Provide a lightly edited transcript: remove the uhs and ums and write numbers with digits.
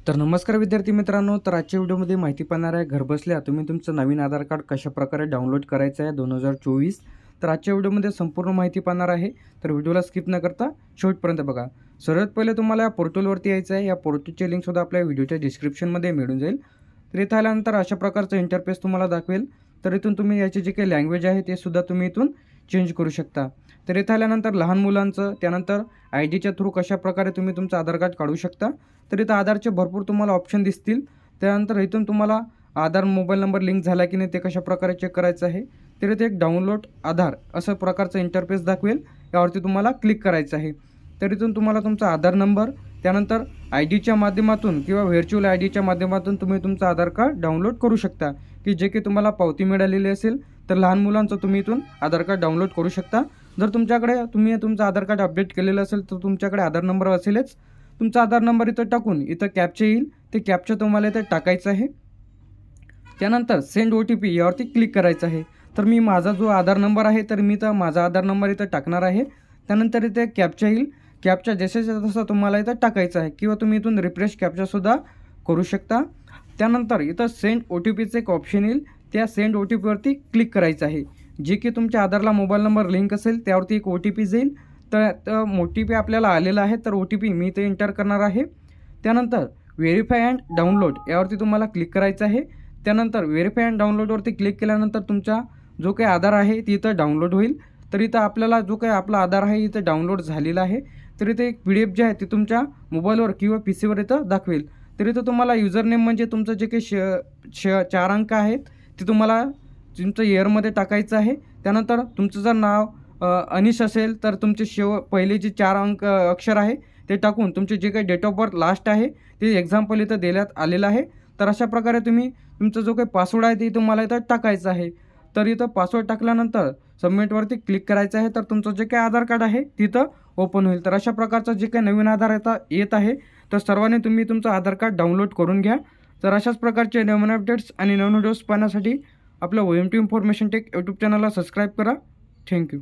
तर नमस्कार विद्यार्थी मित्रांनो, तर आजच्या व्हिडिओमध्ये माहिती पाहणार आहे घरबसल्या तुम्ही तुमचं नवीन आधार कार्ड कशाप्रकारे डाउनलोड करायचं आहे 2024. तर आजच्या व्हिडिओमध्ये संपूर्ण माहिती पाहणार आहे. तर व्हिडिओला स्किप न करता शेवटपर्यंत बघा. सर्वात पहिले तुम्हाला या पोर्टलवरती यायचं आहे. या पोर्टलची लिंकसुद्धा आपल्या व्हिडिओच्या डिस्क्रिप्शनमध्ये मिळून जाईल. तर इथं आल्यानंतर अशा प्रकारचं इंटरफेस तुम्हाला दाखवेल. तर इथून तुम्ही याची जी काही लँग्वेज आहे ते सुद्धा तुम्ही इथून चेंज करू शकता. तर इथं आल्यानंतर लहान मुलांचं, त्यानंतर आय डीच्या थ्रू कशाप्रकारे तुम्ही तुमचं आधार कार्ड काढू शकता. तर इथं आधारचे भरपूर तुम्हाला ऑप्शन दिसतील. त्यानंतर इथून तुम्हाला आधार मोबाईल नंबर लिंक झाला की नाही ते कशाप्रकारे चेक करायचं आहे. तर इथे एक डाउनलोड आधार असं प्रकारचं इंटरफेस दाखवेल. यावरती तुम्हाला क्लिक करायचं आहे. तर इथून तुम्हाला तुमचा आधार नंबर, त्यानंतर आय डीच्या माध्यमातून किंवा व्हर्च्युअल आय डीच्या माध्यमातून तुम्ही तुमचं आधार कार्ड डाउनलोड करू शकता, की जे की तुम्हाला पावती मिळालेली असेल. तर लहान मुलांचं तुम्ही इथून आधार कार्ड डाउनलोड करू शकता. जर तुमच्याकडे तुम्ही तुमचं आधार कार्ड अपडेट केलेलं असेल तर तुमच्याकडे आधार नंबर असेलच. तुमचा आधार नंबर इथं टाकून इथं कॅप्चा येईल, ते कॅप्चा तुम्हाला इथं टाकायचं आहे. त्यानंतर सेंड OTP यावरती क्लिक करायचं आहे. तर मी माझा जो आधार नंबर आहे तर मी तर माझा आधार नंबर इथं टाकणार आहे. त्यानंतर इथे कॅप्चा येईल. कॅप्चा जसं तसं तुम्हाला इथं टाकायचं आहे, किंवा तुम्ही इथून रिफ्रेश कॅप्चासुद्धा करू शकता. त्यानंतर इथं सेंड OTPचं एक ऑप्शन येईल. त्या सेंड OTPवरती क्लिक करायचं आहे. जे की तुमच्या आधारला मोबाईल नंबर लिंक असेल त्यावरती एक OTP जाईल. तर OTP आपल्याला आलेला आहे, तर OTP मी इथे एंटर करणार आहे. त्यानंतर व्हेरीफाय अँड डाउनलोड यावरती तुम्हाला क्लिक करायचं आहे. त्यानंतर व्हेरीफाय अँड डाउनलोडवरती क्लिक केल्यानंतर तुमचा जो काही आधार आहे ती इथं डाउनलोड होईल. तर इथं आपल्याला जो काही आपला आधार आहे इथं डाउनलोड झालेला आहे. तर इथे एक PDF जे आहे ते तुमच्या मोबाईलवर किंवा PCवर इथं दाखवेल. तर इथं तुम्हाला युजरनेम म्हणजे तुमचं जे काही 4 अंक आहेत ते तुम्हाला तुमचं इयरमध्ये टाकायचं आहे. त्यानंतर तुमचं जर नाव अनिश असेल तर तुमचे पहिले जे 4 अंक अक्षर आहे ते टाकून तुमचे जे काही डेट ऑफ बर्थ लास्ट आहे ते एक्झाम्पल इथं देण्यात आलेलं आहे. तर अशा प्रकारे तुम्ही तुमचा जो काही पासवर्ड आहे ते तुम्हाला इथं टाकायचं आहे. तर इथं पासवर्ड टाकल्यानंतर सबमिटवरती क्लिक करायचं आहे. तर तुमचं जे काही आधार कार्ड आहे तिथं ओपन होईल. तर अशा प्रकारचं जे काही नवीन आधार येत आहे तर सर्वांनी तुम्ही तुमचं आधार कार्ड डाउनलोड करून घ्या. तर अशाच प्रकारचे नवीन अपडेट्स आणि नवीन व्हिडिओज पाहण्यासाठी आपलं OMT इन्फॉर्मेशन टेक यूट्यूब चॅनलला सबस्क्राईब करा. थँक्यू.